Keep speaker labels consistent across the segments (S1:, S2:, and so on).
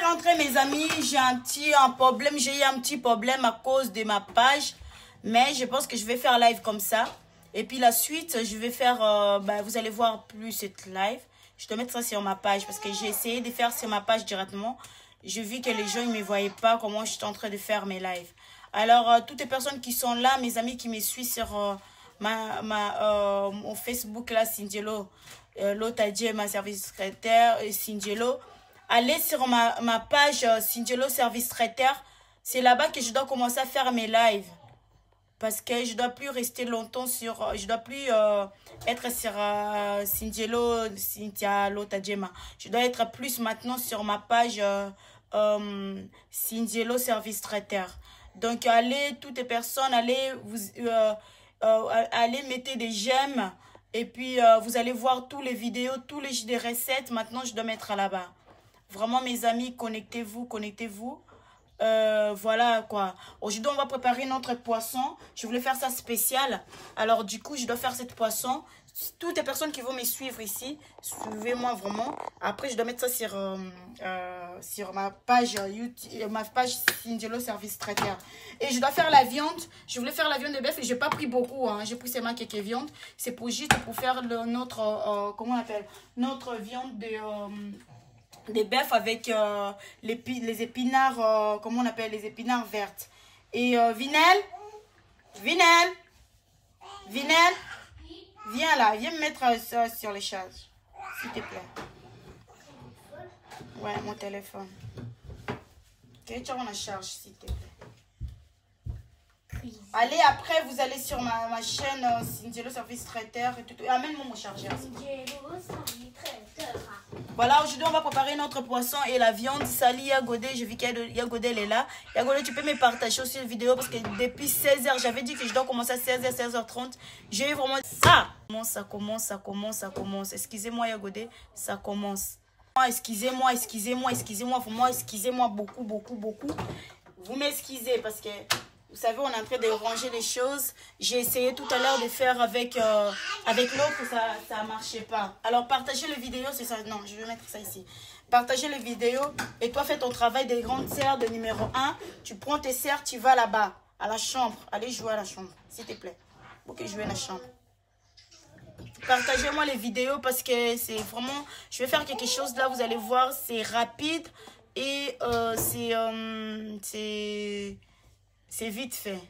S1: rentrer mes amis, j'ai un problème, j'ai eu un petit problème à cause de ma page, mais je pense que je vais faire live comme ça. Et puis la suite, je vais faire, vous allez voir plus cette live. Je dois mettre ça sur ma page parce que j'ai essayé de faire sur ma page directement. J'ai vu que les gens ne me voyaient pas comment je suis en train de faire mes lives. Alors, toutes les personnes qui sont là, mes amis qui me suivent sur mon Facebook, là, Cindielo, Lotadie, ma service secrétaire, Cindielo. Allez sur ma page Cindielo Service Traiteur. C'est là-bas que je dois commencer à faire mes lives. Parce que je ne dois plus rester longtemps sur... je ne dois plus être sur Cindielo, Cynthia Lotadjema. Je dois être plus maintenant sur ma page Cindielo Service Traiteur. Donc, allez, toutes les personnes, allez, allez, mettez des j'aime. Et puis, vous allez voir tous les vidéos, tous les des recettes. Maintenant, je dois mettre là-bas. Vraiment, mes amis, connectez-vous, connectez-vous. Voilà quoi. Aujourd'hui, on va préparer notre poisson. Je voulais faire ça spécial. Alors, du coup, je dois faire cette poisson. Toutes les personnes qui vont me suivre ici, suivez-moi vraiment. Après, je dois mettre ça sur ma page YouTube, ma page Cindielo Service Traiteur. Et je dois faire la viande. Je voulais faire la viande de bœuf et j'ai pas pris beaucoup. Hein. J'ai pris seulement quelques viandes. C'est pour juste pour faire notre, comment on appelle, notre viande de des bœufs avec les épinards, comment on appelle, les épinards vertes. Et Vinel, viens là, viens me mettre ça sur les charges, s'il te plaît. Ouais, mon téléphone. Ok, tu as la charge, s'il te plaît. Allez, après, vous allez sur ma chaîne Cindielo Service Traiteur. Amène-moi mon chargeur.
S2: Cindielo Service Traiteur.
S1: Voilà, aujourd'hui, on va préparer notre poisson et la viande. Salut Yagodé, je vis que Yagodé elle est là. Yagodé, tu peux me partager aussi la vidéo parce que depuis 16h, j'avais dit que je dois commencer à 16h, 16h30. J'ai eu vraiment... Ah! Ça commence. Excusez-moi Yagodé, ça commence. Excusez-moi, vraiment, excusez-moi beaucoup. Vous m'excusez parce que... Vous savez, on est en train de ranger les choses. J'ai essayé tout à l'heure de faire avec l'autre, ça ne marchait pas. Alors, partagez les vidéos, c'est ça. Non, je vais mettre ça ici. Partagez les vidéos et toi, fais ton travail des grandes sœurs de numéro 1. Tu prends tes sœurs, tu vas là-bas, à la chambre. Allez jouer à la chambre, s'il te plaît. Ok, jouer à la chambre. Partagez-moi les vidéos parce que c'est vraiment... Je vais faire quelque chose là, vous allez voir, c'est rapide et c'est vite fait.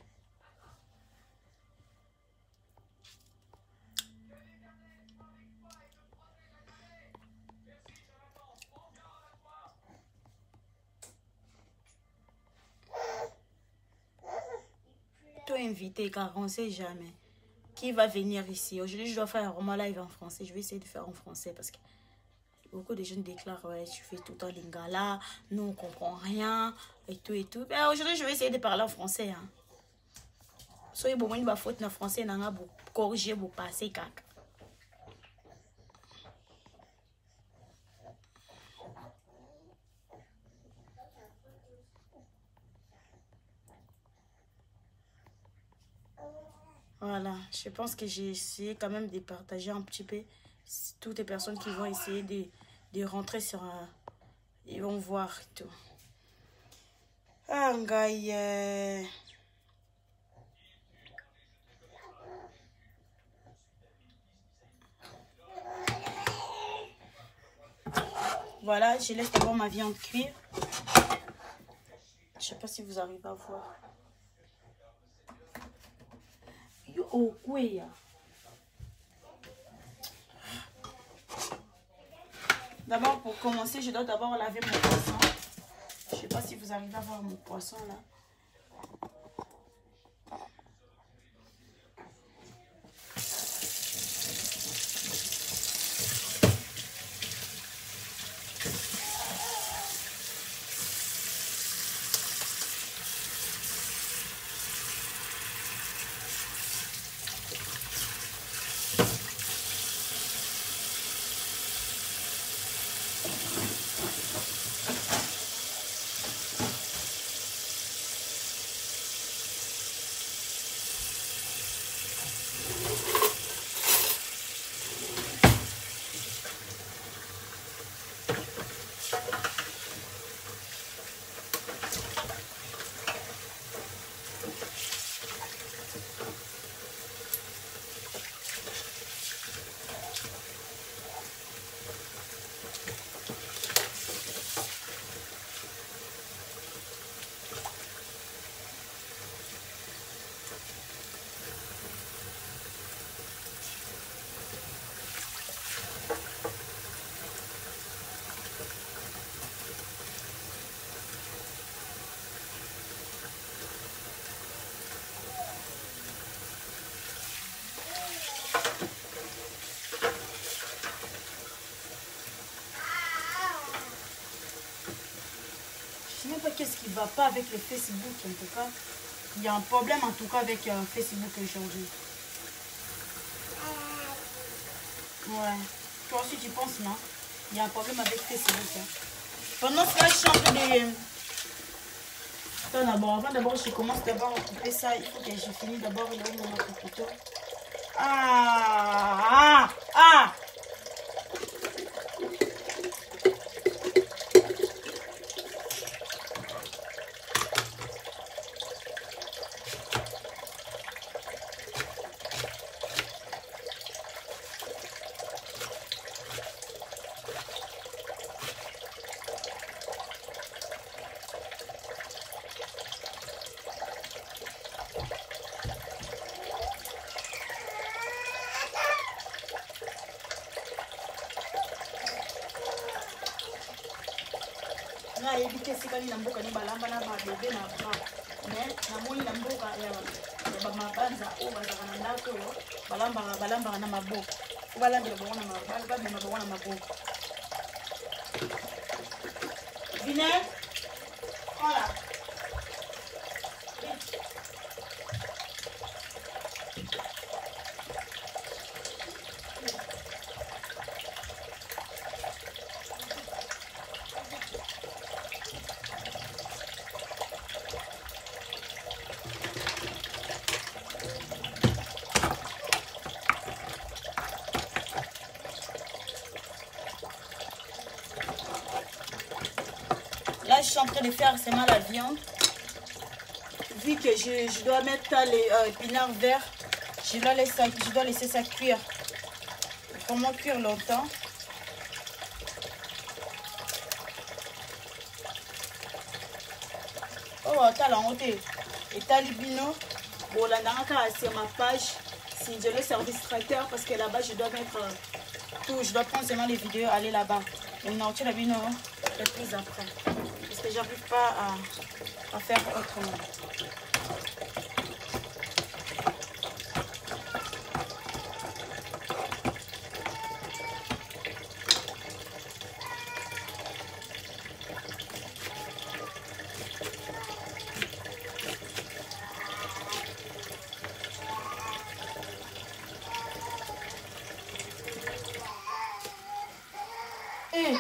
S1: Toi invité car on ne sait jamais qui va venir ici. Aujourd'hui, je dois faire un roman live en français. Je vais essayer de faire en français parce que beaucoup de jeunes déclarent, ouais, tu fais tout en lingala, nous on comprend rien, et tout. Mais aujourd'hui, je vais essayer de parler en français. Hein. Soyez bon, il va faute en français, il va corriger, vous passer, caca. Voilà, je pense que j'ai essayé quand même de partager un petit peu toutes les personnes qui vont essayer de rentrer sur un... Ils vont voir tout. Ah, gars, voilà, je laisse d'abord ma viande cuire. Je sais pas si vous arrivez à voir. Oh, oui. D'abord, pour commencer, je dois d'abord laver mon poisson. Je sais pas si vous arrivez à voir mon poisson là. va pas avec le Facebook en tout cas. Il y a un problème en tout cas avec Facebook aujourd'hui. Ouais. Toi aussi tu penses, non? Il y a un problème avec Facebook. Hein. Pendant cela, je chante des... Attends d'abord, avant d'abord je commence d'abord à couper ça. Il faut que je finisse d'abord là où on a coupé tout. Ah! Na ebite sikali na mboka ni balamba na babebe na ba mais na moni na mboka ya bamabanza oyo bazaka na ndako oyo balambaka na maboko po balambela bango na maboko bamema bango na maboko vinaigre voilà. Là, je suis en train de faire seulement la viande. Vu que je dois mettre les épinards verts, je dois laisser ça cuire. Comment cuire longtemps? Oh, attends, là, on est. Et t'as l'ibino. Bon, là, sur ma page, si je le service traiteur, parce que là-bas, je dois mettre tout. Je dois prendre seulement les vidéos, aller là-bas. Et non, tu l'as vu, non? Peut-être plus après. Parce que j'arrive pas à faire autrement. Et ah.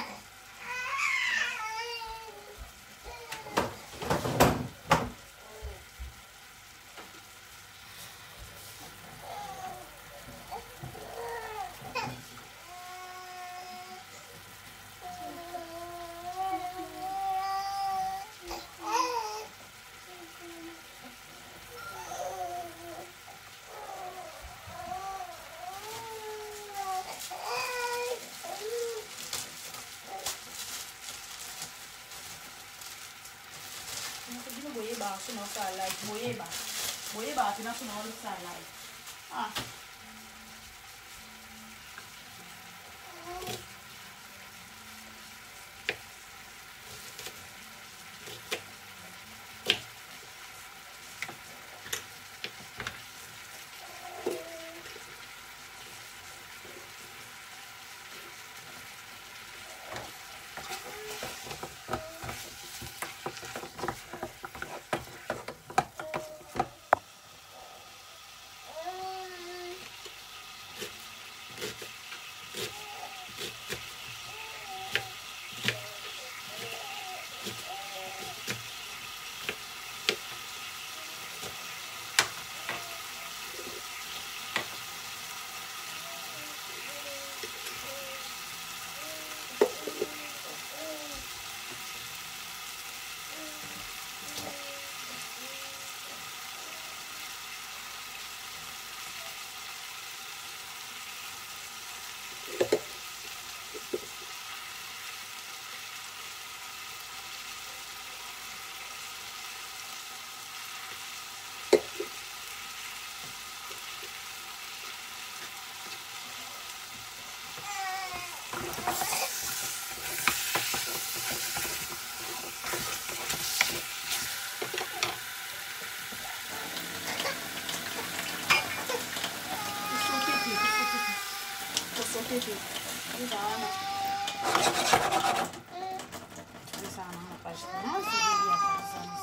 S1: Sana na pasta. Nossa,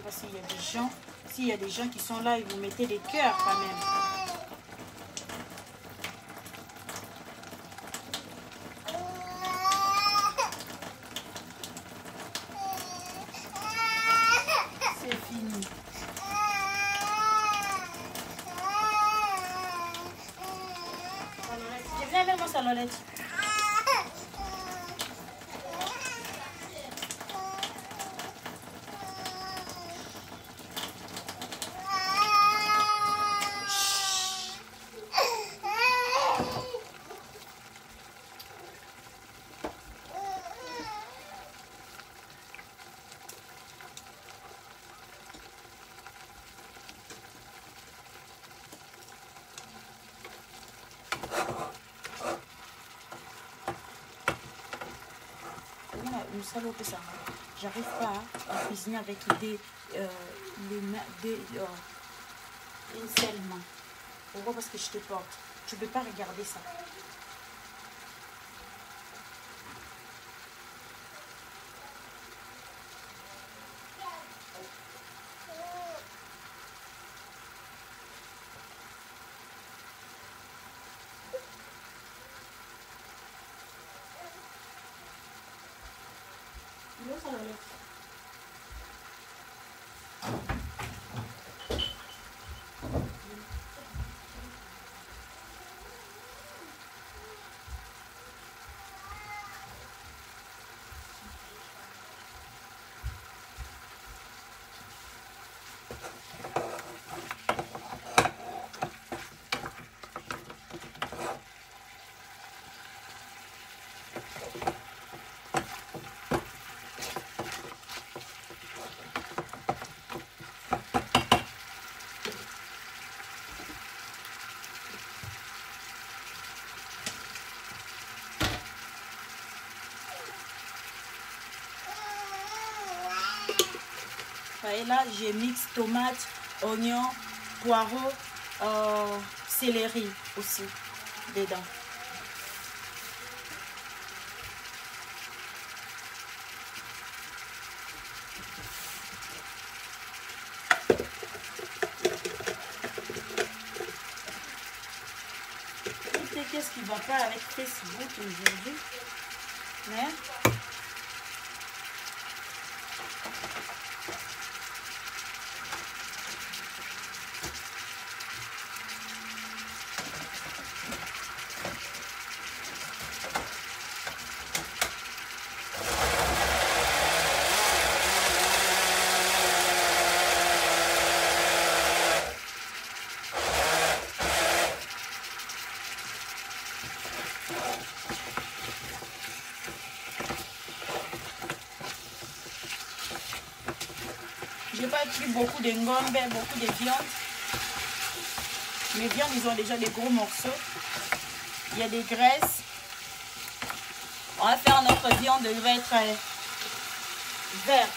S1: pas s'il y a des gens. S'il y a des gens qui sont là et vous mettez des cœurs quand même. C'est fini. Viens avec moi, Salolette. J'arrive pas à cuisiner avec une seule main. Pourquoi? Parce que je te porte. Tu ne peux pas regarder ça. Et là, j'ai mix tomate, oignon, poireau, céleri aussi dedans. Qu'est-ce qui ne va pas avec Facebook aujourd'hui? Mais je n'ai pas pris beaucoup de ngombe, beaucoup de viande. Mes viandes, ils ont déjà des gros morceaux. Il y a des graisses. On va faire notre viande, elle va être verte.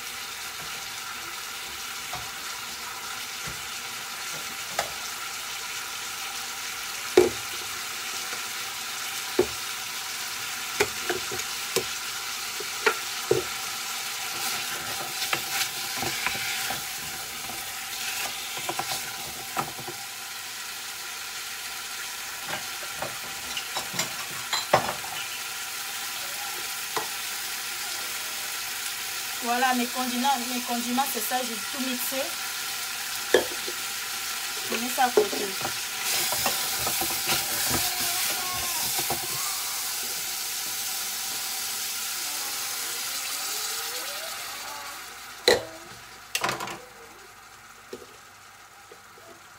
S1: Voilà, mes condiments, c'est ça, j'ai tout mixé. Je mets ça à côté.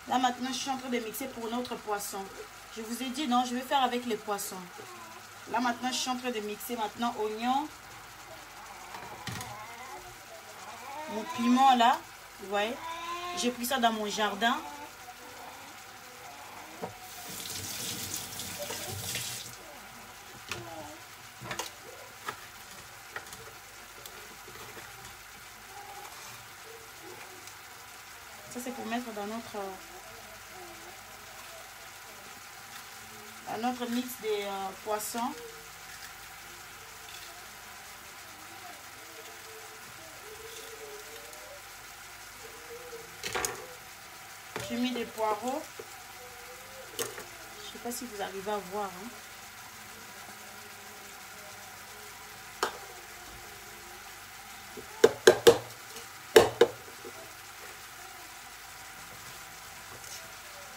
S1: Là maintenant, je suis en train de mixer pour notre poisson. Je vous ai dit, non, je vais faire avec les poissons. Là maintenant, je suis en train de mixer maintenant oignon. Mon piment là, vous voyez, j'ai pris ça dans mon jardin. Ça c'est pour mettre dans notre mix des poissons. J'ai mis des poireaux. Je sais pas si vous arrivez à voir. Hein.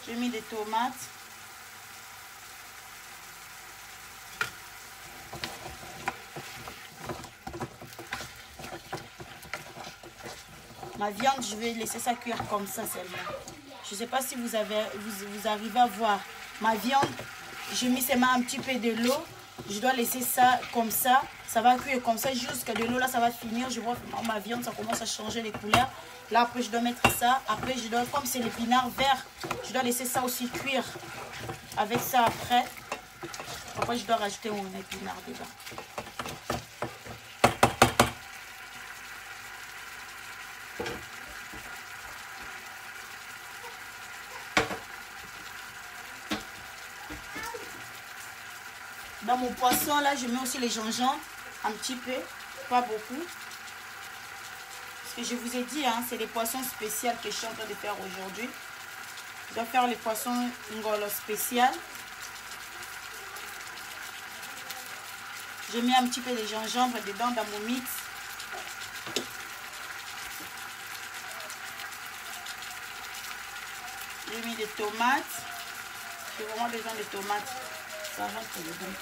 S1: J'ai mis des tomates. Ma viande, je vais laisser ça cuire comme ça seulement. Je ne sais pas si vous arrivez à voir. Ma viande, j'ai mis seulement un petit peu de l'eau. Je dois laisser ça comme ça. Ça va cuire comme ça jusqu'à de l'eau. Là, ça va finir. Je vois ma viande, ça commence à changer les couleurs. Là, après, je dois mettre ça. Après, je dois, comme c'est l'épinard vert, je dois laisser ça aussi cuire. Avec ça après. Après, je dois rajouter mon épinard dedans. Dans mon poisson, là, je mets aussi les gingembre, un petit peu, pas beaucoup. Parce que je vous ai dit, hein, c'est les poissons spéciaux que je suis en train de faire aujourd'hui. Je dois faire les poissons ngolo spécial. J'ai mis un petit peu de gingembre dedans dans mon mix. J'ai mis des tomates. J'ai vraiment besoin de tomates. Ça rentre dedans.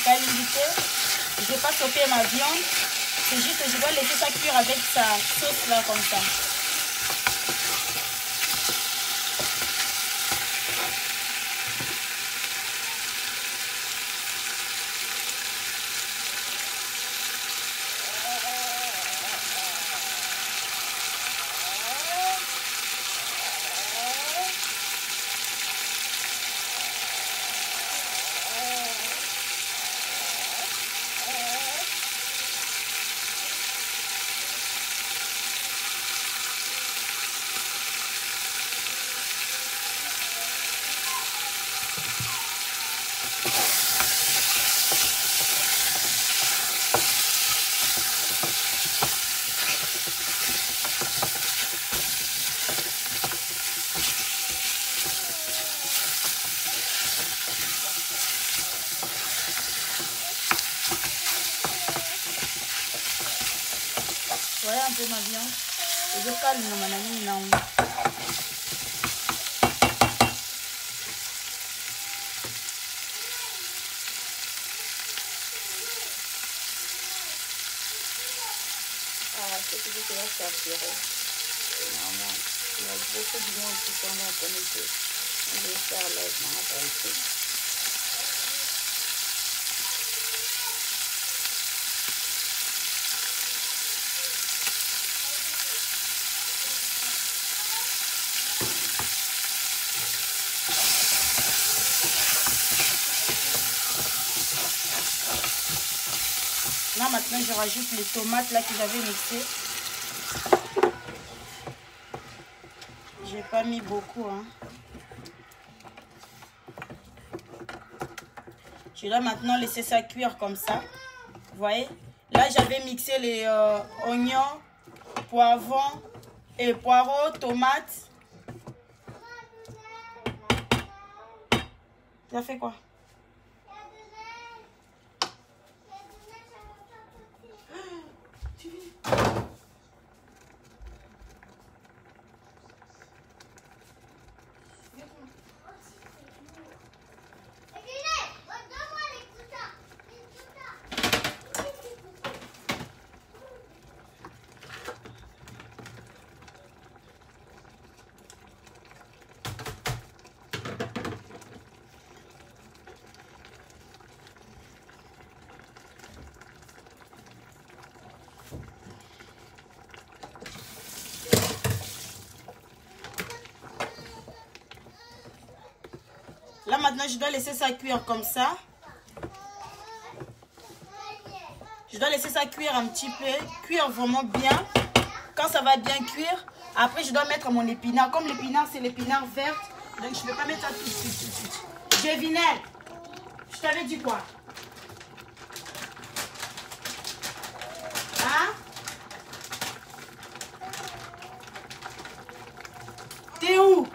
S1: Je ne vais pas sauter ma viande. C'est juste que je dois laisser ça cuire avec sa sauce là comme ça. Voilà un peu ma viande. Et je calme mon ami là. Ah, c'est que je vais sortir. Maman, il y a beaucoup de monde qui sont là connectés. Je vais faire live, maman, pas ici. Là, maintenant, je rajoute les tomates là que j'avais mixées. J'ai pas mis beaucoup. Hein. Je dois maintenant laisser ça cuire comme ça. Vous voyez? Là, j'avais mixé les oignons, poivron et poireaux, tomates. Ça fait quoi? Là maintenant, je dois laisser ça cuire comme ça. Je dois laisser ça cuire un petit peu, cuire vraiment bien. Quand ça va bien cuire, après je dois mettre mon épinard. Comme l'épinard, c'est l'épinard verte, donc je ne vais pas mettre ça tout de suite. Gévinel, je t'avais dit quoi? Hein? T'es où?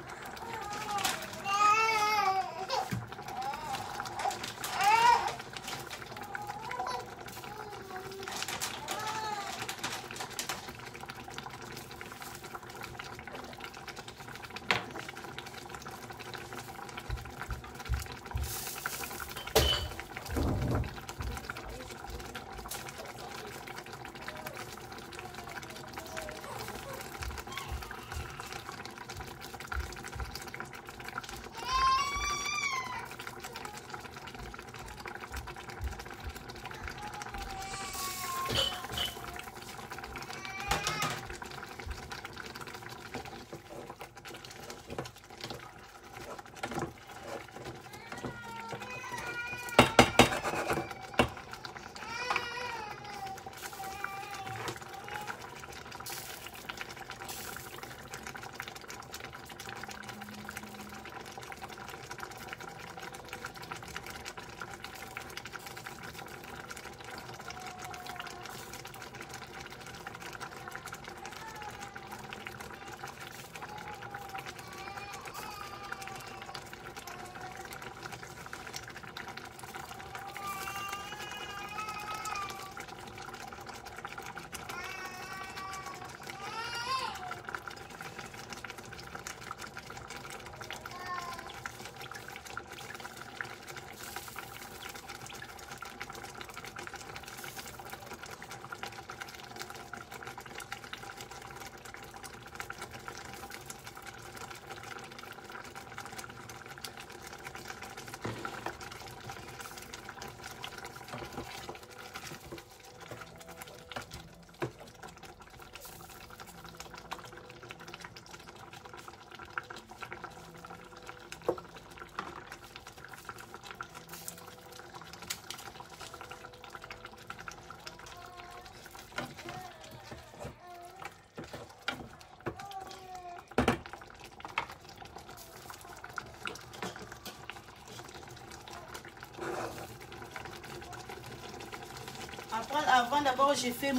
S1: Avant d'abord, j'ai fait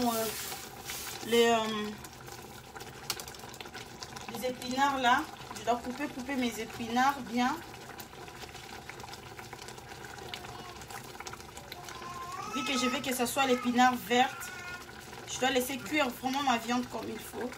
S1: les épinards là. Je dois couper mes épinards bien. Vu que je veux que ce soit l'épinard verte, je dois laisser cuire vraiment ma viande comme il faut.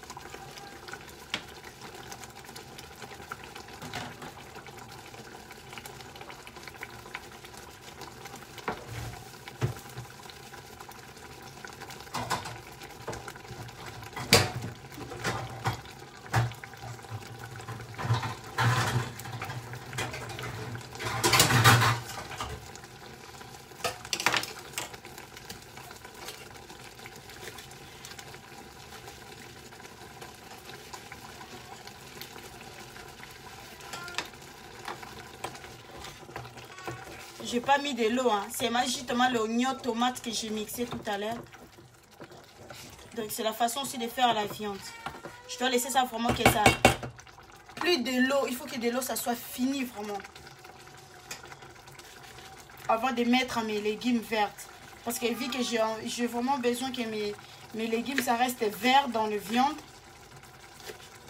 S1: J'ai pas mis de l'eau, hein. C'est justement l'oignon tomate que j'ai mixé tout à l'heure. Donc c'est la façon aussi de faire la viande. Je dois laisser ça vraiment que ça... Plus de l'eau, il faut que de l'eau ça soit fini vraiment. Avant de mettre mes légumes verts. Parce que vu que j'ai vraiment besoin que Mes légumes, ça reste vert dans le viande.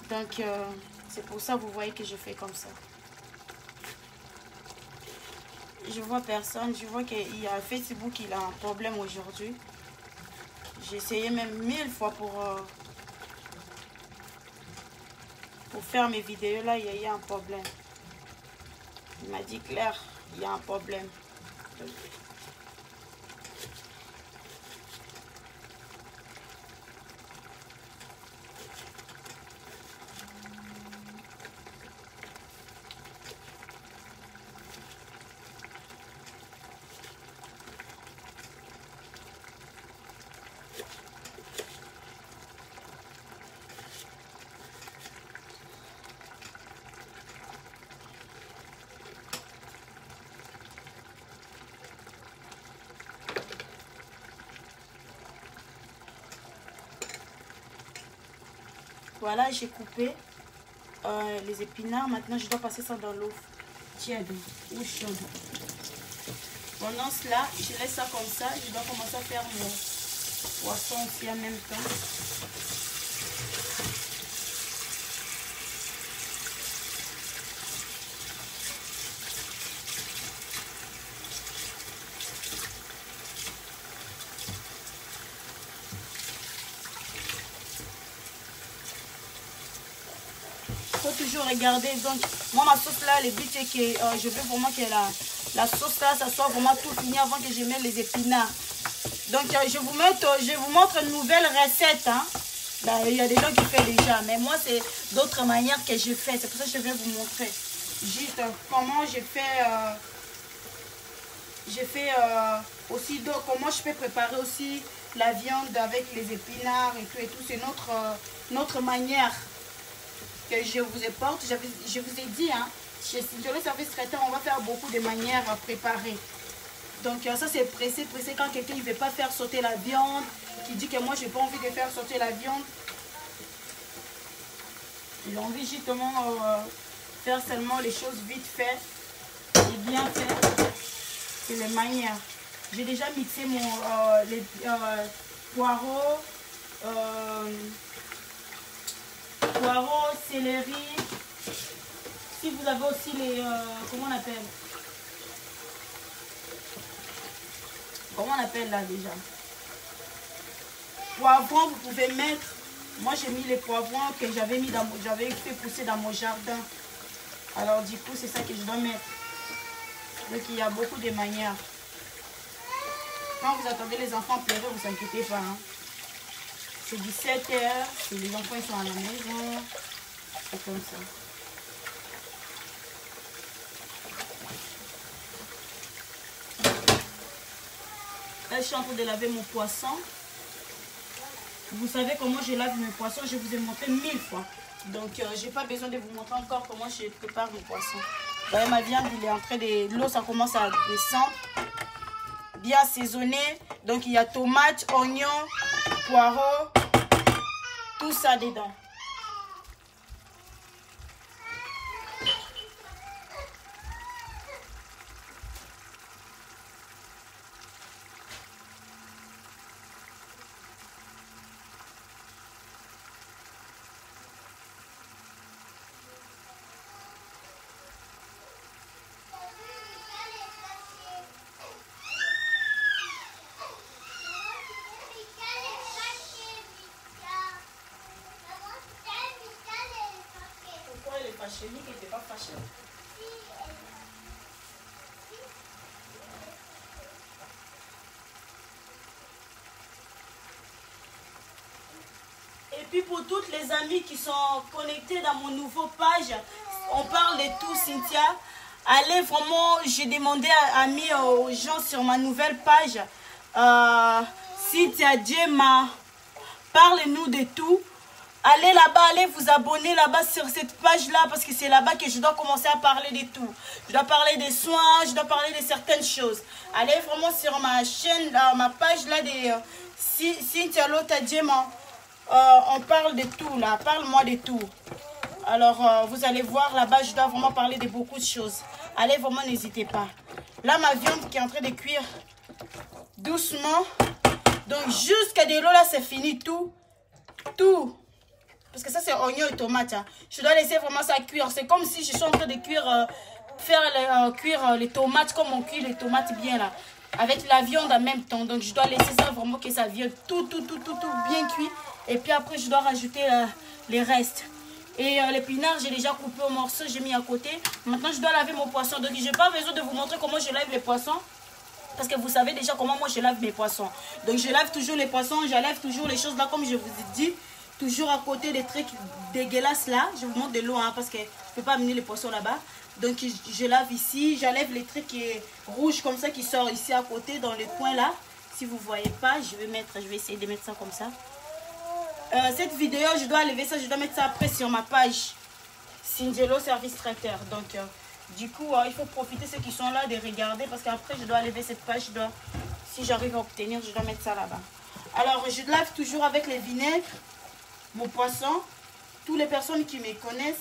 S1: Donc, c'est pour ça, vous voyez que je fais comme ça. Je vois personne. Je vois qu'il y a Facebook qui a un problème aujourd'hui. J'ai essayé même 1000 fois pour faire mes vidéos. Là, il y a un problème. Il m'a dit, Claire, il y a un problème. Voilà, j'ai coupé les épinards. Maintenant, je dois passer ça dans l'eau tiède ou chaude. Pendant cela, je laisse ça comme ça. Je dois commencer à faire mon poisson aussi en même temps. Toujours regarder. Donc moi ma sauce là, le but c'est que je veux vraiment que la sauce là ça soit vraiment tout fini avant que je mette les épinards. Donc je vous montre une nouvelle recette, hein. Là, il y a des gens qui font déjà, mais moi c'est d'autres manières que je fais. C'est pour ça que je vais vous montrer juste comment je fais aussi, donc comment je peux préparer aussi la viande avec les épinards et tout. C'est notre manière que je vous apporte. Je vous ai dit, hein, chez le service traiteur, on va faire beaucoup de manières à préparer. Donc ça c'est pressé. Quand quelqu'un ne veut pas faire sauter la viande, qui dit que moi j'ai pas envie de faire sauter la viande, il a envie justement faire seulement les choses vite fait et bien fait. C'est les manières. J'ai déjà mixé les poireaux, céleri. Si vous avez aussi les comment on appelle là déjà, poivrons, vous pouvez mettre. Moi j'ai mis les poivrons que j'avais fait pousser dans mon jardin. Alors du coup c'est ça que je dois mettre. Donc il y a beaucoup de manières. Quand vous attendez les enfants pleurer, vous inquiétez pas, hein. C'est 17 h, les enfants ils sont à la maison. C'est comme ça. Là, je suis en train de laver mon poisson. Vous savez comment je lave mes poissons, je vous ai montré 1000 fois. Donc, je n'ai pas besoin de vous montrer encore comment je prépare mes poissons. Vous voyez, ma viande, il est en train de... L'eau, ça commence à descendre. Bien assaisonné. Donc, il y a tomates, oignons, poireaux. Tout ça dedans. Qui n'était pas fâché. Et puis pour toutes les amies qui sont connectées dans mon nouveau page, on parle de tout, Cynthia. Allez vraiment, j'ai demandé aux gens sur ma nouvelle page, Cynthia Djema, parlez-nous de tout. Allez là-bas, allez vous abonner là-bas sur cette page-là parce que c'est là-bas que je dois commencer à parler de tout. Je dois parler des soins, je dois parler de certaines choses. Allez vraiment sur ma chaîne, ma page là de Cynthia Lota Djema. On parle de tout là, parle-moi de tout. Alors vous allez voir là-bas, je dois vraiment parler de beaucoup de choses. Allez vraiment, n'hésitez pas. Là, ma viande qui est en train de cuire doucement. Donc, jusqu'à de l'eau, là, c'est fini. Tout. Parce que ça, c'est oignon et tomate. Hein. Je dois laisser vraiment ça cuire. C'est comme si je suis en train de cuire, cuire les tomates comme on cuit les tomates bien, là. Avec la viande en même temps. Donc, je dois laisser ça vraiment que ça vienne tout bien cuit. Et puis après, je dois rajouter les restes. Et l'épinard, j'ai déjà coupé au morceau, j'ai mis à côté. Maintenant, je dois laver mon poisson. Donc, je n'ai pas besoin de vous montrer comment je lave les poissons. Parce que vous savez déjà comment moi je lave mes poissons. Donc, je lave toujours les poissons, je lave toujours les choses là, comme je vous ai dit. Toujours à côté des trucs dégueulasses là. Je vous montre de l'eau, hein, parce que je ne peux pas amener les poissons là-bas. Donc, je lave ici. J'enlève les trucs rouges comme ça qui sortent ici à côté, dans les coins là. Si vous ne voyez pas, je vais essayer de mettre ça comme ça. Cette vidéo, je dois lever ça, je dois mettre ça après sur ma page Singelo Service Traiteur. Donc, du coup, il faut profiter ceux qui sont là de regarder parce qu'après, je dois lever cette page. Si j'arrive à obtenir, je dois mettre ça là-bas. Alors, je lave toujours avec les vinaigres mon poisson. Toutes les personnes qui me connaissent,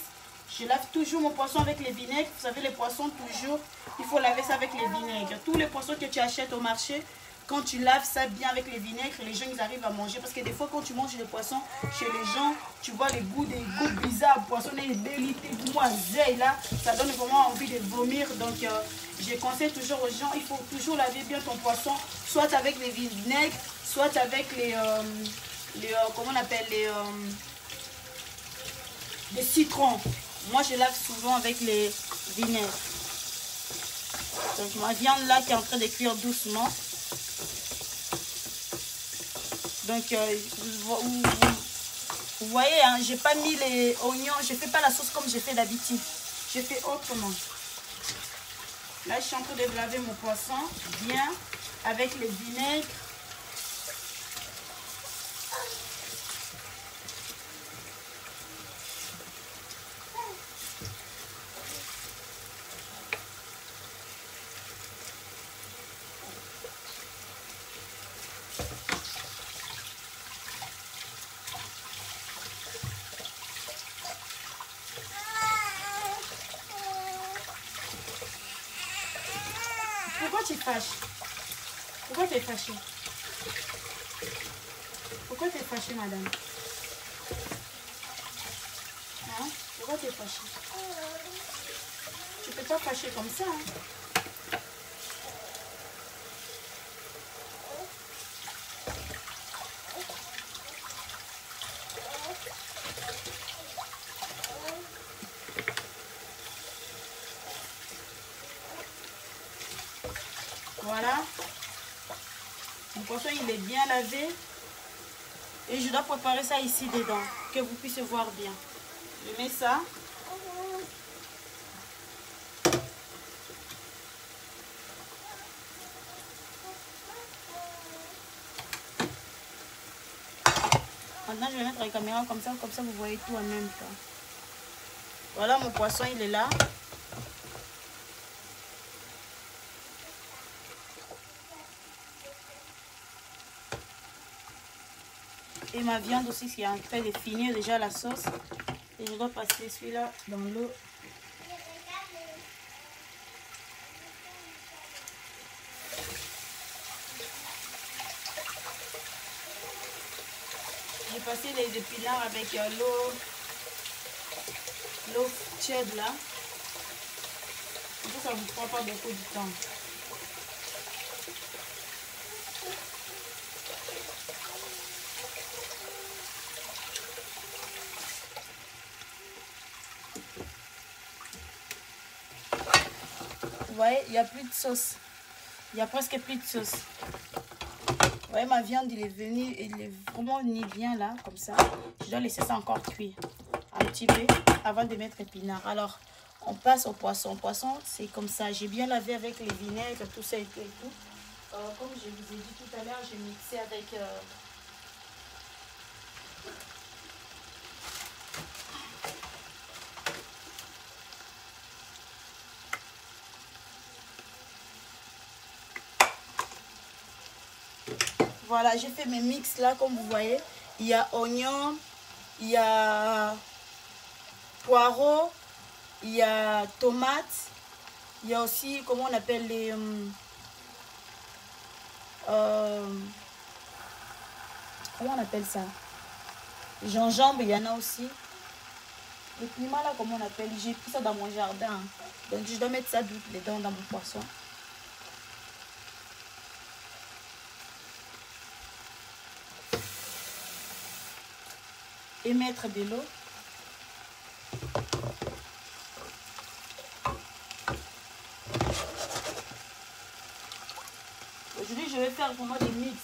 S1: je lave toujours mon poisson avec les vinaigres. Vous savez, les poissons, toujours, il faut laver ça avec les vinaigres. Tous les poissons que tu achètes au marché, quand tu laves ça bien avec les vinaigres, les gens ils arrivent à manger. Parce que des fois, quand tu manges les poissons chez les gens, tu vois les goûts, des goûts bizarres. Poisson est délité, moi, là, ça donne vraiment envie de vomir. Donc, je conseille toujours aux gens, il faut toujours laver bien ton poisson, soit avec les vinaigres, soit avec comment on appelle, les citrons. Moi, je lave souvent avec les vinaigres. Donc, ma viande là qui est en train de cuire doucement. Donc, vous voyez, hein, j'ai pas mis les oignons. Je fais pas la sauce comme je fais d'habitude. Je fais autrement. Là, je suis en train de laver mon poisson bien avec les vinaigres. Pourquoi tu es fâché? Pourquoi tu es fâché? Pourquoi tu es fâché, madame? Hein? Pourquoi tu es fâché? Tu peux pas fâcher comme ça, hein? Voilà. Mon poisson, il est bien lavé. Et je dois préparer ça ici dedans, que vous puissiez voir bien. Je mets ça. Maintenant, je vais mettre la caméra comme ça vous voyez tout en même temps. Voilà, mon poisson, il est là. Et ma viande aussi qui est en train de finir déjà la sauce. Et je dois passer celui-là dans l'eau. J'ai passé les épinards avec l'eau tiède là. Ça ne vous prend pas beaucoup de temps. Vous voyez, il n'y a plus de sauce. Il n'y a presque plus de sauce. Vous voyez, ma viande, il est vraiment ni bien là, comme ça. Je dois laisser ça encore cuire un petit peu avant de mettre épinards. Alors, on passe au poisson. Le poisson, c'est comme ça. J'ai bien lavé avec les vinaigres, tout ça et tout. Comme je vous ai dit tout à l'heure, j'ai mixé avec... Voilà, j'ai fait mes mix là, comme vous voyez. Il y a oignon, il y a poireau, il y a tomate, il y a aussi, comment on appelle les... Comment on appelle ça? Gingembre, il y en a aussi. Le piment là, comment on appelle? J'ai pris ça dans mon jardin. Donc je dois mettre ça dedans dans mon poisson. Et mettre de l'eau. Aujourd'hui, je vais faire vraiment des mix.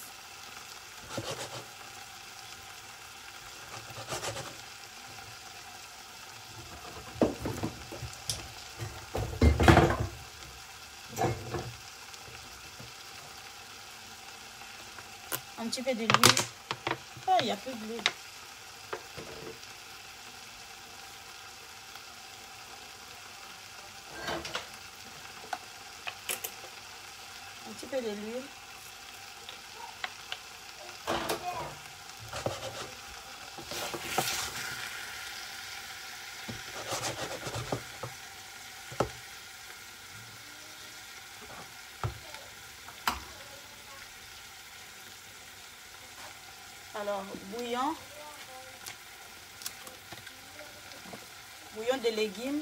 S1: Un petit peu de l'huile. Ah, il y a peu de l'huile. Un petit peu de l'huile. Alors, bouillon. Bouillon de légumes.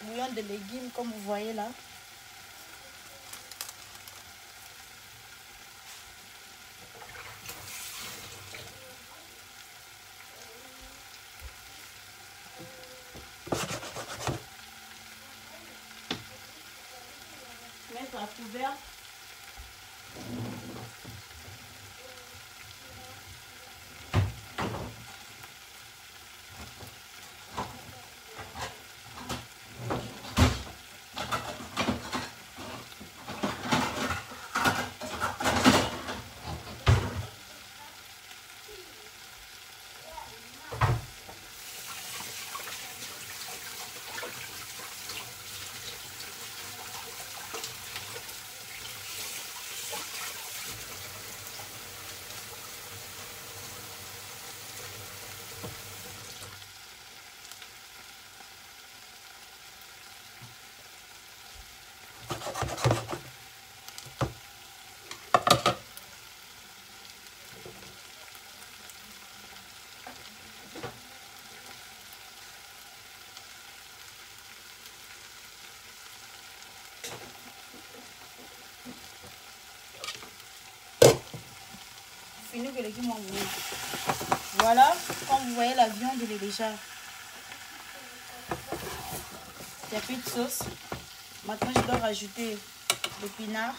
S1: Bouillon de légumes, comme vous voyez là. Mettre à couvert. Fini que les légumes ont bouilli. Voilà, comme vous voyez, la viande elle est déjà. Il n'y a plus de sauce. Maintenant, je dois rajouter l'épinard.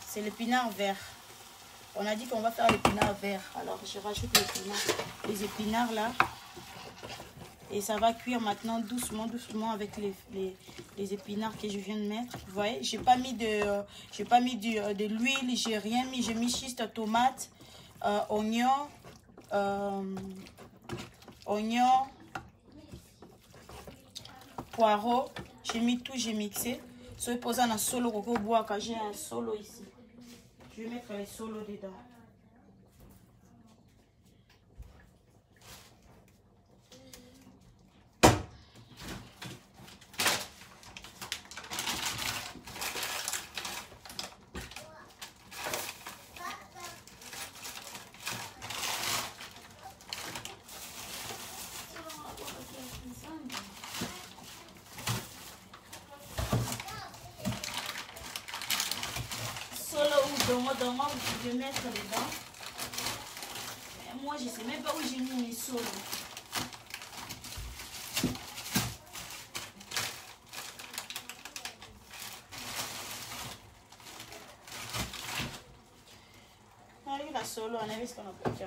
S1: C'est l'épinard vert. On a dit qu'on va faire l'épinard vert. Alors, je rajoute les épinards là. Et ça va cuire maintenant doucement, doucement avec les épinards que je viens de mettre. Vous voyez, j'ai pas mis de l'huile, j'ai rien mis. J'ai mis juste tomate, oignon, poireau. J'ai mis tout, j'ai mixé. Soyez posé un solo coco bois quand j'ai un solo ici. Je vais mettre les solos dedans. Dans moi, vous pouvez mettre dedans. Mais moi, je ne sais même pas où j'ai mis mes solos. Allez, la solo, on a vu ce qu'on a fait.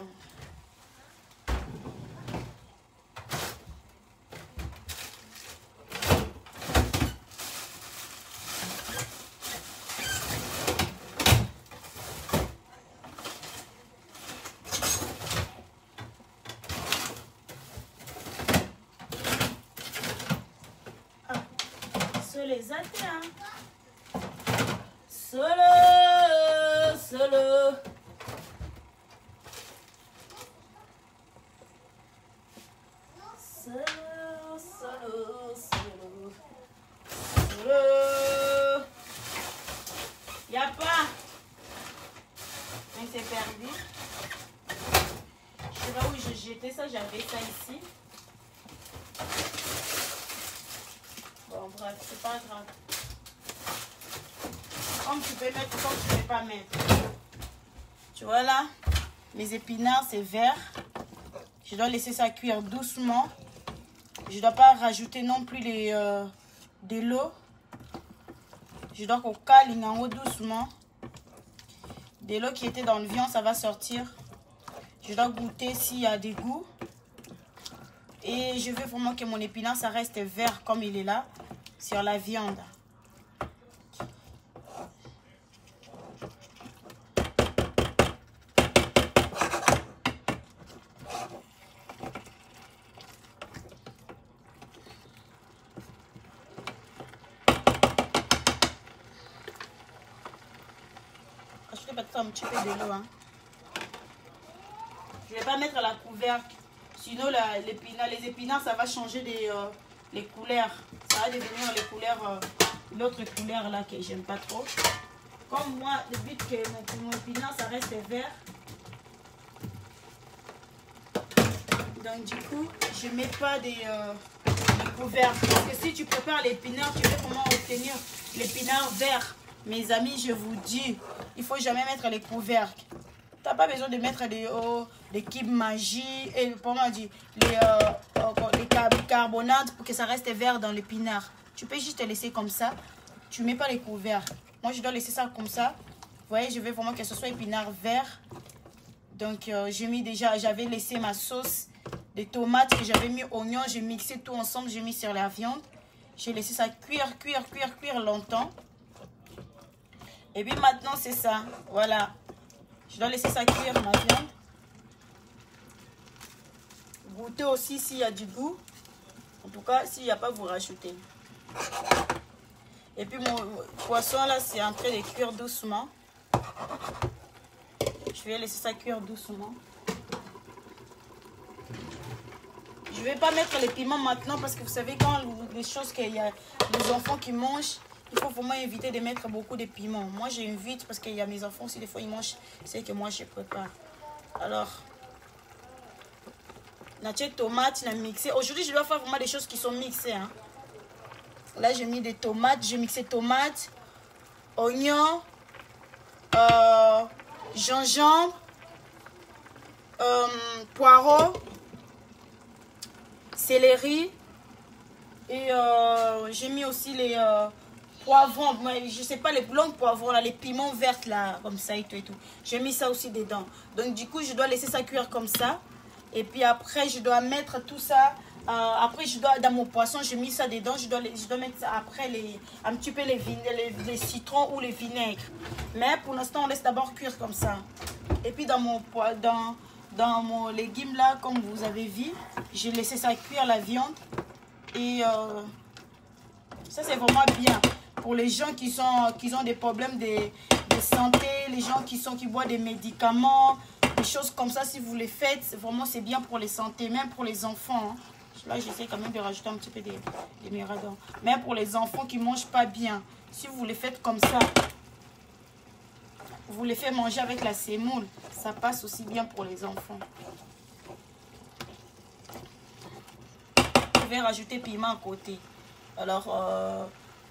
S1: Les atteint. Solo. Solo. rajouter ça, j'avais ça ici. Bon, bref, c'est pas grave. Comme tu peux mettre, comme tu ne peux pas mettre. Tu vois là, les épinards, c'est vert. Je dois laisser ça cuire doucement. Je ne dois pas rajouter non plus de l'eau. Je dois qu'on cale en haut doucement. De l'eau qui était dans le viande, ça va sortir. Je dois goûter s'il y a des goûts. Et je veux vraiment que mon épinard, ça reste vert comme il est là, sur la viande. Un petit peu de l'eau, hein. Je vais pas mettre la couvercle, sinon les épinards ça va changer les couleurs, ça va devenir les couleurs, l'autre couleur là que j'aime pas trop. Comme moi, le but que mon épinard ça reste vert, donc du coup je mets pas des couvercles, parce que si tu prépares l'épinard, tu veux comment obtenir l'épinard vert. Mes amis, je vous dis, il faut jamais mettre les couvercles. Tu n'as pas besoin de mettre des cubes magie et comment dire, les carbonates pour que ça reste vert dans l'épinard. Tu peux juste te laisser comme ça. Tu ne mets pas les couvercles. Moi, je dois laisser ça comme ça. Vous voyez, je veux vraiment que ce soit épinard vert. Donc, j'ai mis déjà, j'avais laissé ma sauce de tomates que j'avais mis oignons. J'ai mixé tout ensemble, j'ai mis sur la viande. J'ai laissé ça cuire longtemps. Et puis maintenant, c'est ça. Voilà. Je dois laisser ça cuire ma viande. Goûter aussi s'il y a du goût. En tout cas, s'il n'y a pas, vous rajoutez. Et puis mon poisson là, c'est en train de cuire doucement. Je vais laisser ça cuire doucement. Je ne vais pas mettre les piments maintenant parce que vous savez, quand les choses qu'il y a les enfants qui mangent, il faut vraiment éviter de mettre beaucoup de piments. Moi, j'invite parce qu'il y a mes enfants aussi, des fois, ils mangent. C'est que moi, je prépare. Alors, la tomate, la mixée. Aujourd'hui, je dois faire vraiment des choses qui sont mixées. Hein. Là, j'ai mis des tomates. J'ai mixé tomates, oignons, gingembre, poireaux, céleri. Et j'ai mis aussi les poivrons, je sais pas, les blancs poivrons, là, les piments verts là, comme ça et tout et tout. J'ai mis ça aussi dedans. Donc du coup, je dois laisser ça cuire comme ça. Et puis après, je dois mettre tout ça. Après, je dois, dans mon poisson, j'ai mis ça dedans. Je dois mettre ça après, un petit peu les citrons ou les vinaigres. Mais pour l'instant, on laisse d'abord cuire comme ça. Et puis dans mon légume là, comme vous avez vu, j'ai laissé ça cuire la viande. Et ça, c'est vraiment bien. Pour les gens qui ont des problèmes de santé, les gens qui boivent des médicaments, des choses comme ça, si vous les faites, vraiment c'est bien pour les santé, même pour les enfants. Hein. Là, j'essaie quand même de rajouter un petit peu des miradors. Même pour les enfants qui ne mangent pas bien, si vous les faites comme ça, vous les faites manger avec la sémoule, ça passe aussi bien pour les enfants. Je vais rajouter piment à côté. Alors,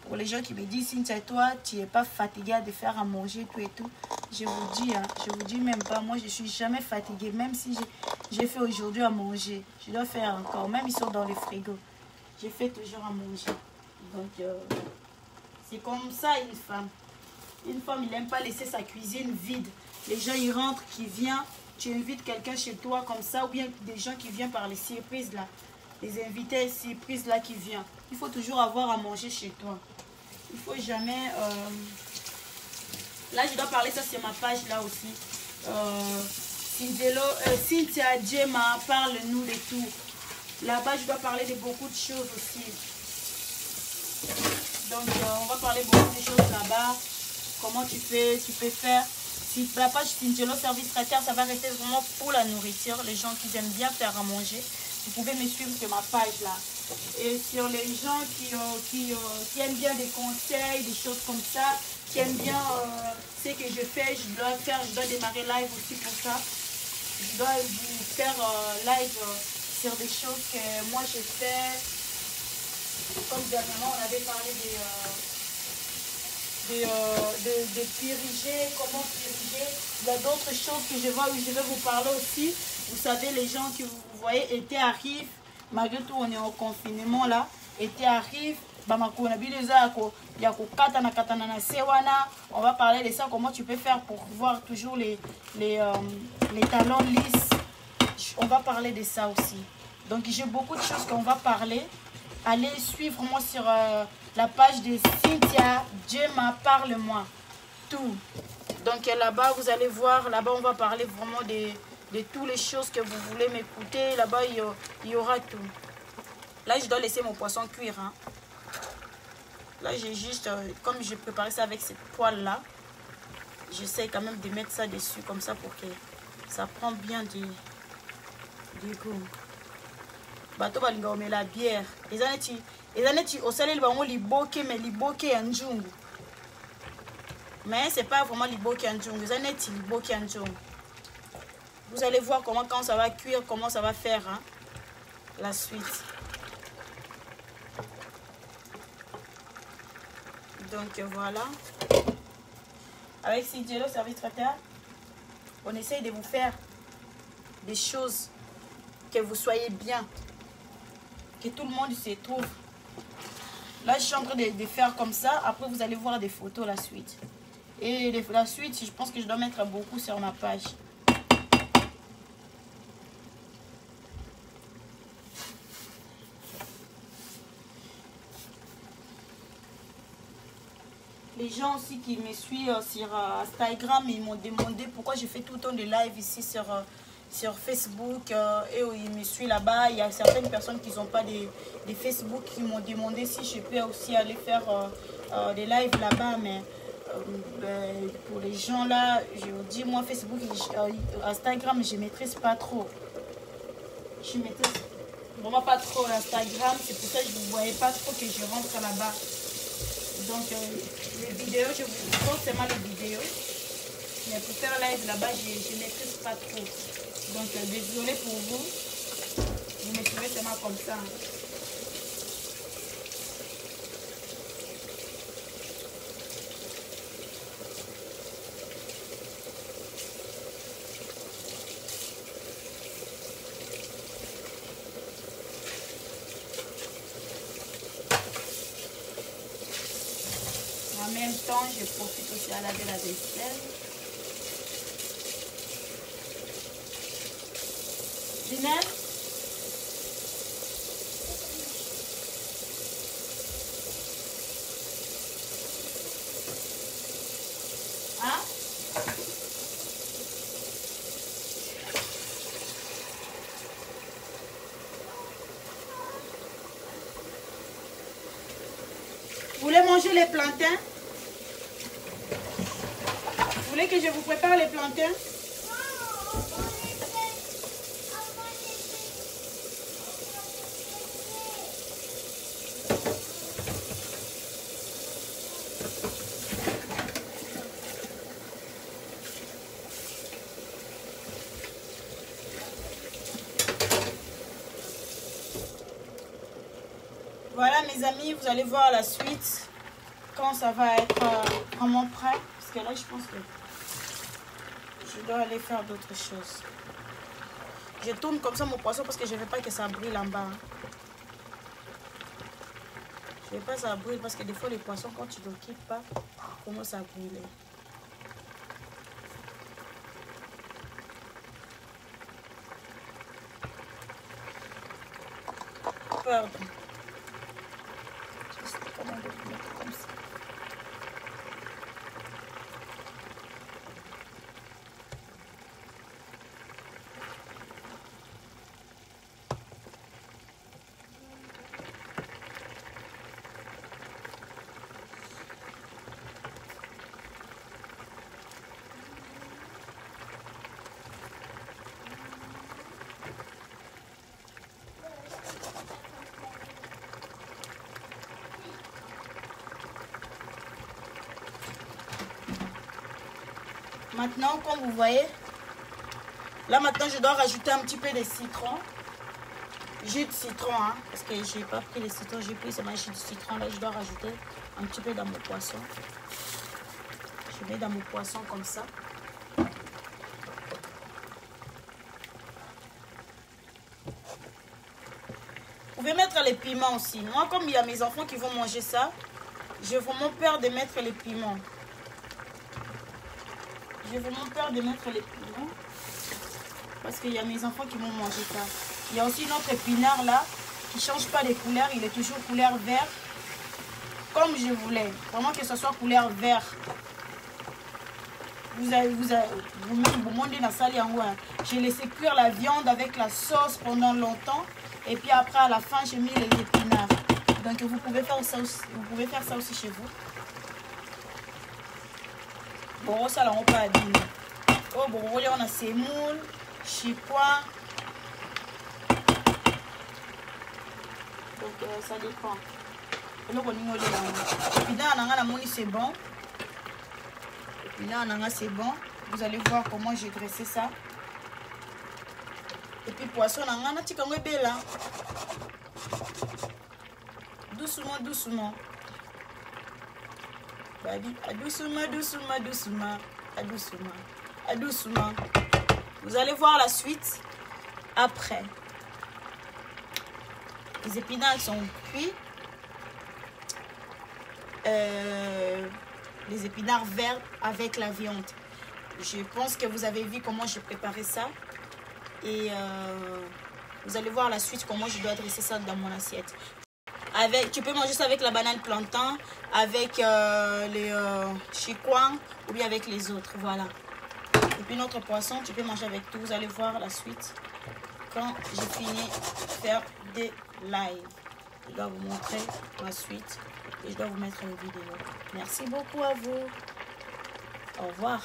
S1: pour les gens qui me disent, Cynthia, toi, tu n'es pas fatiguée de faire à manger, tout et tout. Je vous dis, hein, je vous dis même pas, moi, je ne suis jamais fatiguée. Même si j'ai fait aujourd'hui à manger, je dois faire encore. Même ils sont dans les frigos. Je fais toujours à manger. Donc, c'est comme ça une femme. Une femme, il n'aime pas laisser sa cuisine vide. Les gens, ils rentrent, qui viennent, tu invites quelqu'un chez toi comme ça, ou bien des gens qui viennent par les surprises là. Les invités surprises là qui viennent. Il faut toujours avoir à manger chez toi. Il faut jamais... Là, je dois parler ça sur ma page là aussi. Cynthia Djema, parle-nous de tout. Là-bas, je dois parler de beaucoup de choses aussi. Donc, on va parler beaucoup de choses là-bas. Comment tu peux faire. Si la page Cynthia Service Traiteur, ça va rester vraiment pour la nourriture. Les gens qui aiment bien faire à manger. Vous pouvez me suivre sur ma page là. Et sur les gens qui aiment bien des conseils, des choses comme ça, qui aiment bien ce que je fais, je dois démarrer live aussi pour ça. Je dois vous faire live sur des choses que moi j'ai fait. Comme dernièrement, on avait parlé de piriger, comment piriger. Il y a d'autres choses que je vais vous parler aussi. Vous savez, les gens que vous voyez, été arrive, malgré tout, on est en confinement là, été arrive. On va parler de ça, comment tu peux faire pour voir toujours les talons lisses. On va parler de ça aussi. Donc j'ai beaucoup de choses qu'on va parler. Allez suivre moi sur la page de Cynthia Djema, parle-moi. Tout. Donc là-bas, vous allez voir, là-bas on va parler vraiment de toutes les choses que vous voulez m'écouter. Là-bas, il y aura tout. Là, je dois laisser mon poisson cuire. Hein. Là, j'ai juste, comme j'ai préparé ça avec cette poêle-là, j'essaie quand même de mettre ça dessus comme ça pour que ça prend bien du goût. Bato balinga omela bière. Ezaneti osale libango liboke mais liboke ya njungu. Mais c'est pas vraiment liboke ya njungu, ezaneti liboke ya njungu. Vous allez voir comment quand ça va cuire, comment ça va faire hein, la suite. Donc voilà. Avec Cynthia le service traiteur, on essaye de vous faire des choses que vous soyez bien. Que tout le monde se trouve. Là, je suis en train de faire comme ça. Après, vous allez voir des photos la suite. Et la suite, je pense que je dois mettre beaucoup sur ma page. Les gens aussi qui me suivent sur Instagram, ils m'ont demandé pourquoi je fais tout le temps de live ici sur Facebook et ils me suivent là-bas. Il y a certaines personnes qui n'ont pas de Facebook qui m'ont demandé si je peux aussi aller faire des lives là-bas. Mais pour les gens là, je vous dis, moi Facebook, Instagram, je ne maîtrise pas trop. Je maîtrise vraiment pas trop l'Instagram. C'est pour ça que je ne voyais pas trop que je rentre là-bas. Donc les vidéos, je vous montre seulement les vidéos. Mais pour faire live là-bas, je ne maîtrise pas trop. Donc, désolé pour vous. Vous me suivez seulement comme ça. En même temps, je profite aussi à laver la vaisselle. Ginette? Hein? Vous voulez manger les plantains? Vous voulez que je vous prépare les plantains? Voilà mes amis, vous allez voir la suite quand ça va être vraiment prêt. Parce que là je pense que je dois aller faire d'autres choses. Je tourne comme ça mon poisson parce que je ne veux pas que ça brûle en bas. Je ne veux pas que ça brûle parce que des fois les poissons quand tu ne l'occupes pas, commencent à brûler. Pardon. Comme ça. Maintenant, comme vous voyez, Là, maintenant, je dois rajouter un petit peu de citron. Jus de citron, hein, parce que je n'ai pas pris le citron, j'ai pris seulement jus de citron. Là, je dois rajouter un petit peu dans mon poisson. Je mets dans mon poisson comme ça. Vous pouvez mettre les piments aussi. Moi, comme il y a mes enfants qui vont manger ça, j'ai vraiment peur de mettre les piments. J'ai vraiment peur de mettre les piments. Parce qu'il y a mes enfants qui vont manger ça. Il y a aussi notre épinard là, qui ne change pas de couleur. Il est toujours couleur vert. Comme je voulais. Vraiment que ce soit couleur vert. Vous demandez dans salle en haut. J'ai laissé cuire la viande avec la sauce pendant longtemps. Et puis après, à la fin, j'ai mis les épinards. Donc vous pouvez faire ça aussi, chez vous. Bon, ça, là, on peut dire. Oh, bon, on a semoule, chikwa. Donc, ça dépend. Et puis là, c'est bon. Et puis là, c'est bon. Vous allez voir comment j'ai dressé ça. Et puis, poisson, on a petit comme belle. Doucement, doucement. Doucement, doucement, doucement. Doucement. Doucement. Vous allez voir la suite après. Les épinards sont cuits. Les épinards verts avec la viande. Je pense que vous avez vu comment j'ai préparé ça. Et vous allez voir la suite, comment je dois dresser ça dans mon assiette. Tu peux manger ça avec la banane plantain, avec les chikwa ou bien avec les autres. Voilà. Et puis notre poisson, tu peux manger avec tout. Vous allez voir la suite quand j'ai fini de faire des lives. Je dois vous montrer la suite et je dois vous mettre une vidéo. Merci beaucoup à vous. Au revoir.